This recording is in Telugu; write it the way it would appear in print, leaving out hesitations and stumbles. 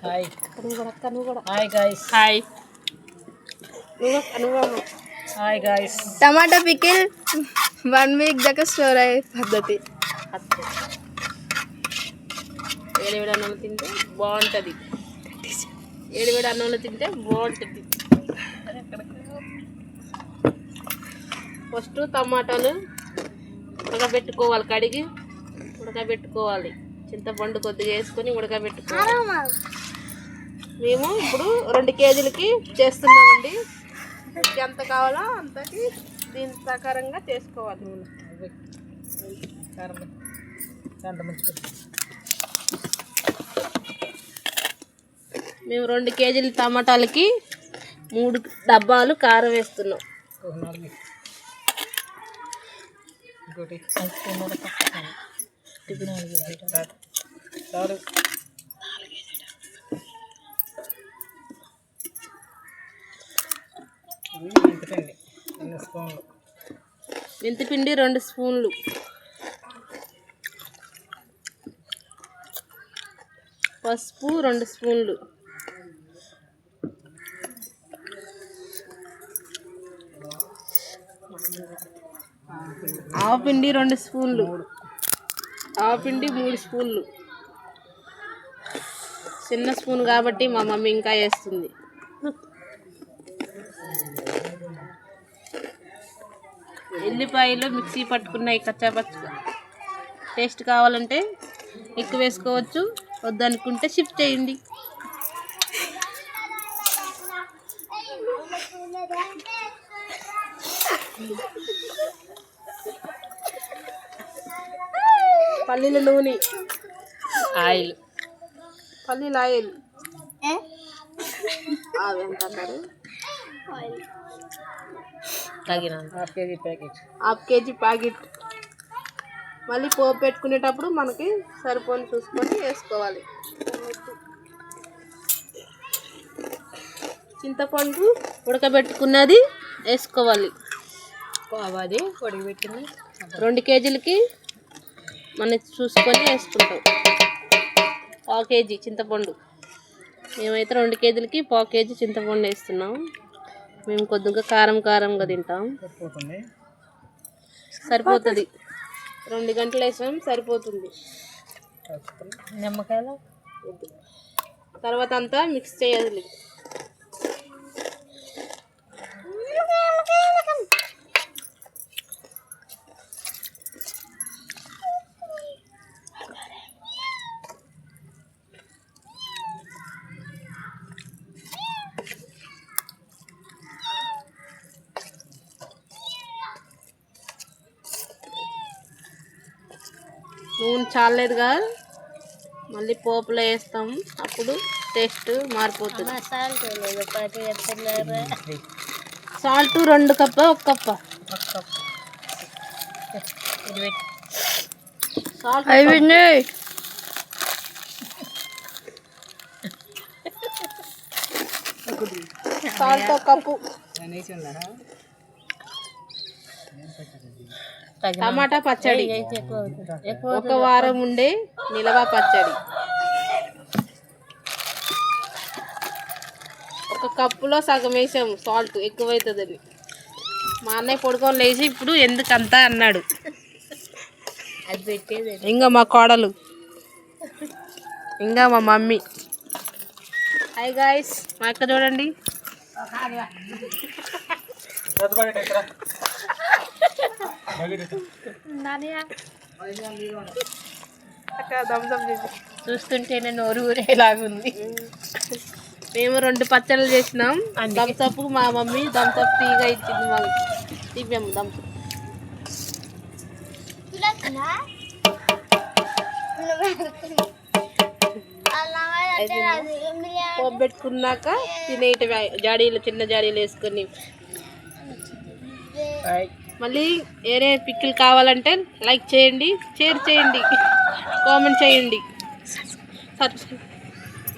Hi hi guys hi hi guys టమాటా పికిల్ 1 వీక్ దాకా స్టోర్ అయ్యే పద్ధతి. వేడివేడి అన్నంలో తింటే బాగుంటుంది. వేడివేడి అన్నంలో తింటే బాగుంటుంది. ఫస్ట్ టమాటాలు ఉడకబెట్టుకోవాలి, కడిగి ఉడకబెట్టుకోవాలి. చింతపండు కొద్దిగా వేసుకొని ఉడకబెట్టుకోవాలి. మేము ఇప్పుడు 2 కేజీలకి చేస్తున్నామండి. ఎంత కావాలో అంతకి దీని ప్రకారంగా చేసుకోవాలి. మేము 2 కేజీల టమాటాలకి 3 డబ్బాలు కారం వేస్తున్నాం. మెంతిపిండి 2 స్పూన్లు, పసుపు 2 స్పూన్లు, ఆవపిండి 2 స్పూన్లు, ఆవపిండి 3 స్పూన్లు. చిన్న స్పూన్ కాబట్టి మా మమ్మీ ఇంకా వేస్తుంది. ఎల్లిపాయలు మిక్సీ పట్టుకున్నాయి కచ్చాపచ్చగా. టేస్ట్ కావాలంటే ఎక్కువ వేసుకోవచ్చు, వద్దనుకుంటే షిఫ్ట్ చేయండి. పల్లీల నూనె, ఆయిల్, పల్లీల ఆయిల్ అవి ఎంత అంటారు, తగినంత హాఫ్ కేజీ ప్యాకెట్. మళ్ళీ పోపు పెట్టుకునేటప్పుడు మనకి సరిపోని చూసుకొని వేసుకోవాలి. చింతపండు ఉడకబెట్టుకున్నది వేసుకోవాలి. అది ఉడకబెట్టింది 2 కేజీలకి మనం చూసుకొని వేసుకుంటాం. 1/4 కేజీ చింతపండు. మేమైతే 2 కేజీలకి 1/4 కేజీ చింతపండు వేస్తున్నాం. మేము కొద్దిగా కారంగా తింటాం. సరిపోతుంది. 2 గంటలు వేసాం, సరిపోతుంది. నిమ్మకాయలు తర్వాత అంతా మిక్స్ చేయాలి. నూనె చాలేదుగా మళ్ళీ పోపులో వేస్తాం, అప్పుడు టేస్ట్ మారిపోతుంది. సాల్ట్ 2 కప్ప 1 కప్ప సాల్ట్ సాల్ట్ 1 కప్పు. టమాటా పచ్చడి 1 వారం ఉండే నిలవ పచ్చడి. 1 కప్పులో సగం వేసాము, సాల్ట్ ఎక్కువైతుందని. మా అన్నయ్య పొడుకొని లేచి ఇప్పుడు ఎందుకంతా అన్నాడు. అది పెట్టేది ఇంకా మా కోడలు, ఇంకా మా మమ్మీ. హాయ్ గాయ్స్, మా అక్క చూడండి. చూస్తుంటేనే నోరు ఊరేలాగుంది. మేము 2 పచ్చళ్ళు చేసినాం. థమ్సప్ మా మమ్మీ థమ్సప్ ఫ్రీగా ఇచ్చింది మాకు. ఇవ్వము థమ్సప్. పోపు పెట్టుకున్నాక తినేటి జాడీలు, చిన్న జాడీలు వేసుకొని. మళ్ళీ వేరే పిక్కిల్ కావాలంటే లైక్ చేయండి, షేర్ చేయండి, కామెంట్ చేయండి.